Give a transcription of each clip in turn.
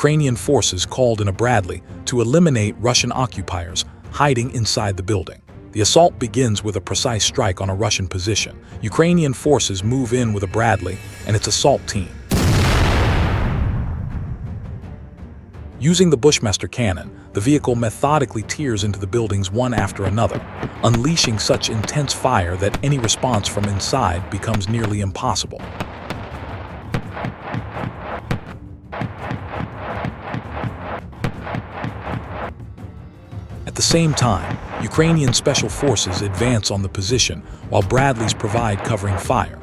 Ukrainian forces called in a Bradley to eliminate Russian occupiers hiding inside the building. The assault begins with a precise strike on a Russian position. Ukrainian forces move in with a Bradley and its assault team. Using the Bushmaster cannon, the vehicle methodically tears into the buildings one after another, unleashing such intense fire that any response from inside becomes nearly impossible. At the same time, Ukrainian special forces advance on the position while Bradleys provide covering fire.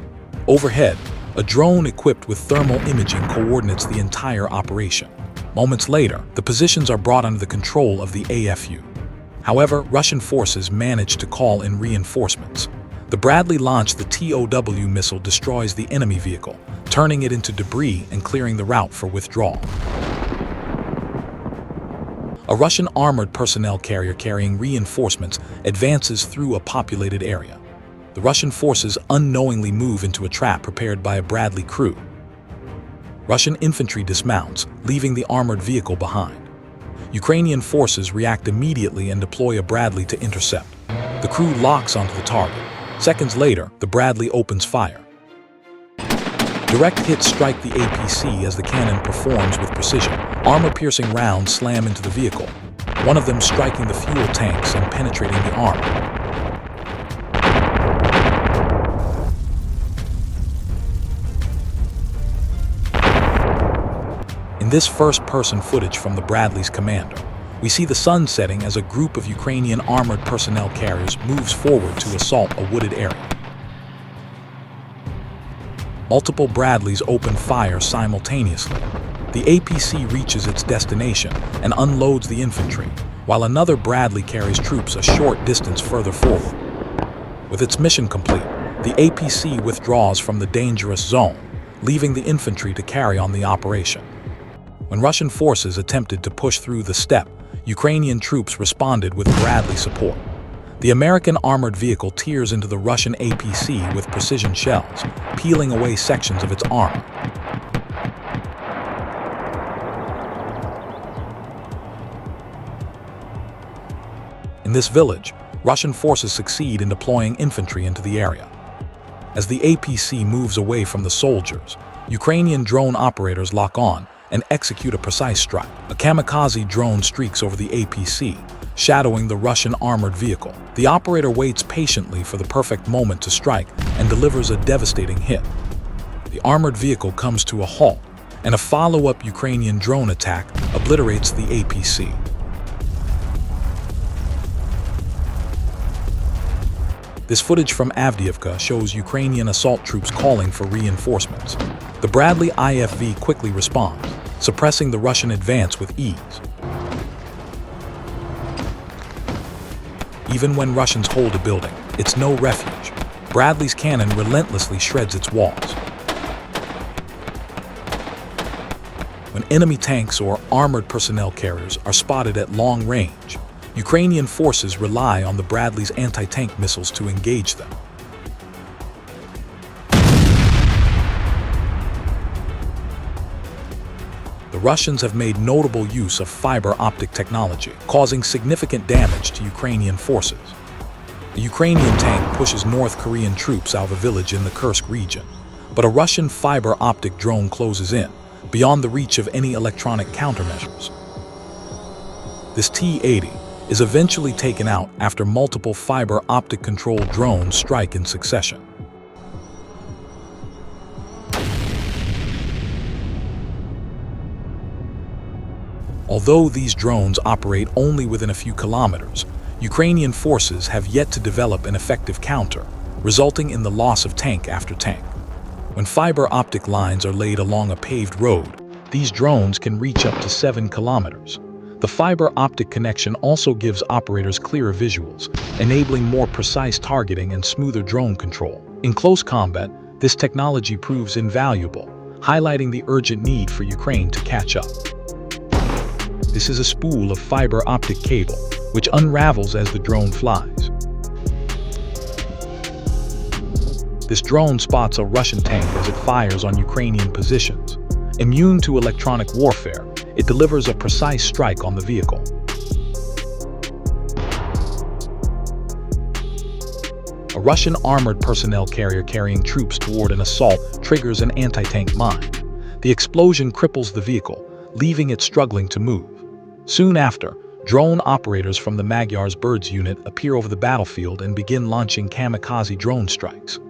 Overhead, a drone equipped with thermal imaging coordinates the entire operation. Moments later, the positions are brought under the control of the AFU. However, Russian forces manage to call in reinforcements. The Bradley launched the TOW missile destroys the enemy vehicle, turning it into debris and clearing the route for withdrawal. A Russian armored personnel carrier carrying reinforcements advances through a populated area. The Russian forces unknowingly move into a trap prepared by a Bradley crew. Russian infantry dismounts, leaving the armored vehicle behind. Ukrainian forces react immediately and deploy a Bradley to intercept. The crew locks onto the target. Seconds later, the Bradley opens fire. Direct hits strike the APC as the cannon performs with precision. Armor-piercing rounds slam into the vehicle, one of them striking the fuel tanks and penetrating the armor. In this first-person footage from the Bradley's commander, we see the sun setting as a group of Ukrainian armored personnel carriers moves forward to assault a wooded area. Multiple Bradleys open fire simultaneously. The APC reaches its destination and unloads the infantry, while another Bradley carries troops a short distance further forward. With its mission complete, the APC withdraws from the dangerous zone, leaving the infantry to carry on the operation. When Russian forces attempted to push through the steppe, Ukrainian troops responded with Bradley support. The American armored vehicle tears into the Russian APC with precision shells, peeling away sections of its armor. In this village, Russian forces succeed in deploying infantry into the area. As the APC moves away from the soldiers, Ukrainian drone operators lock on and execute a precise strike. A kamikaze drone streaks over the APC, shadowing the Russian armored vehicle. The operator waits patiently for the perfect moment to strike and delivers a devastating hit. The armored vehicle comes to a halt, and a follow-up Ukrainian drone attack obliterates the APC. This footage from Avdiivka shows Ukrainian assault troops calling for reinforcements. The Bradley IFV quickly responds, suppressing the Russian advance with ease. Even when Russians hold a building, it's no refuge. Bradley's cannon relentlessly shreds its walls. When enemy tanks or armored personnel carriers are spotted at long range, Ukrainian forces rely on the Bradley's anti-tank missiles to engage them. The Russians have made notable use of fiber optic technology, causing significant damage to Ukrainian forces. A Ukrainian tank pushes North Korean troops out of a village in the Kursk region, but a Russian fiber optic drone closes in, beyond the reach of any electronic countermeasures. This T-80 is eventually taken out after multiple fiber optic controlled drones strike in succession. Although these drones operate only within a few kilometers, Ukrainian forces have yet to develop an effective counter, resulting in the loss of tank after tank. When fiber optic lines are laid along a paved road, these drones can reach up to 7 kilometers. The fiber optic connection also gives operators clearer visuals, enabling more precise targeting and smoother drone control. In close combat, this technology proves invaluable, highlighting the urgent need for Ukraine to catch up. This is a spool of fiber optic cable, which unravels as the drone flies. This drone spots a Russian tank as it fires on Ukrainian positions. Immune to electronic warfare, It delivers a precise strike on the vehicle. A Russian armored personnel carrier carrying troops toward an assault triggers an anti-tank mine. The explosion cripples the vehicle, leaving it struggling to move. Soon after, drone operators from the Magyar's Birds unit appear over the battlefield and begin launching kamikaze drone strikes.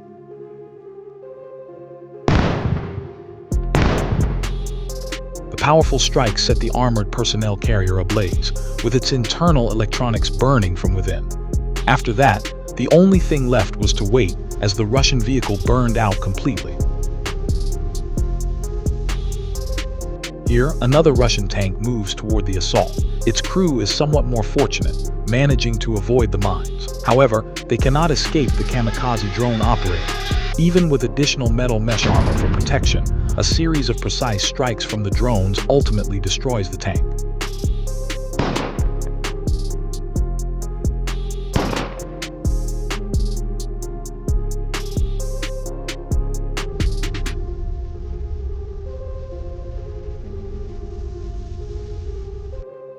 The powerful strikes set the armored personnel carrier ablaze, with its internal electronics burning from within. After that, the only thing left was to wait as the Russian vehicle burned out completely. Here, another Russian tank moves toward the assault. Its crew is somewhat more fortunate, managing to avoid the mines. However, they cannot escape the kamikaze drone operators. Even with additional metal mesh armor for protection, a series of precise strikes from the drones ultimately destroys the tank.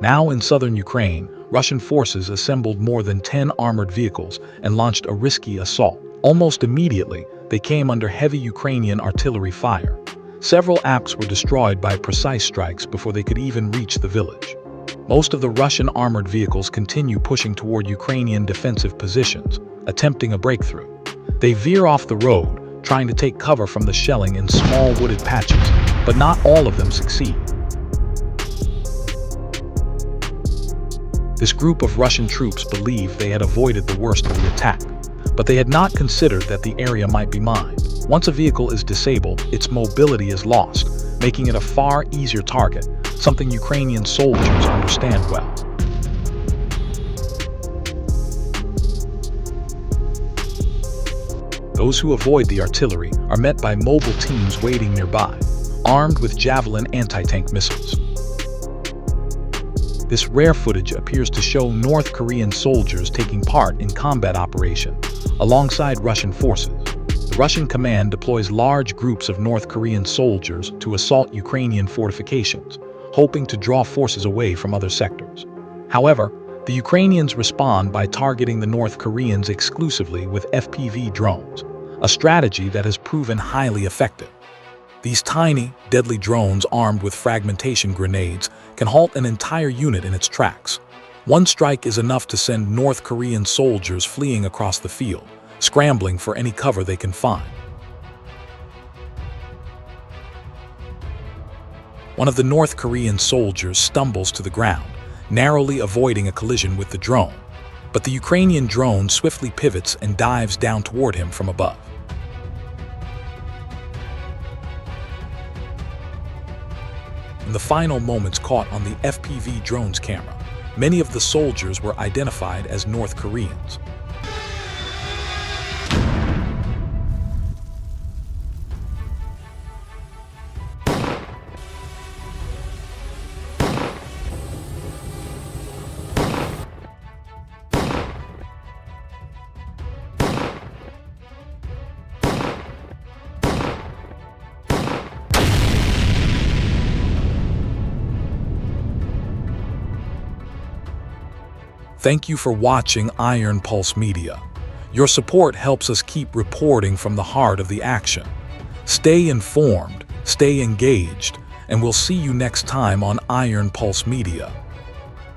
Now in southern Ukraine, Russian forces assembled more than 10 armored vehicles and launched a risky assault. Almost immediately, they came under heavy Ukrainian artillery fire. Several APCs were destroyed by precise strikes before they could even reach the village. Most of the Russian armored vehicles continue pushing toward Ukrainian defensive positions, attempting a breakthrough. They veer off the road, trying to take cover from the shelling in small wooded patches, but not all of them succeed. This group of Russian troops believed they had avoided the worst of the attack, but they had not considered that the area might be mined. Once a vehicle is disabled, its mobility is lost, making it a far easier target, something Ukrainian soldiers understand well. Those who avoid the artillery are met by mobile teams waiting nearby, armed with Javelin anti-tank missiles. This rare footage appears to show North Korean soldiers taking part in combat operations alongside Russian forces. The Russian command deploys large groups of North Korean soldiers to assault Ukrainian fortifications, hoping to draw forces away from other sectors. However, the Ukrainians respond by targeting the North Koreans exclusively with FPV drones, a strategy that has proven highly effective. These tiny, deadly drones armed with fragmentation grenades can halt an entire unit in its tracks. One strike is enough to send North Korean soldiers fleeing across the field, scrambling for any cover they can find. One of the North Korean soldiers stumbles to the ground, narrowly avoiding a collision with the drone, but the Ukrainian drone swiftly pivots and dives down toward him from above. In the final moments caught on the FPV drone's camera, many of the soldiers were identified as North Koreans. Thank you for watching Iron Pulse Media. Your support helps us keep reporting from the heart of the action. Stay informed, stay engaged, and we'll see you next time on Iron Pulse Media.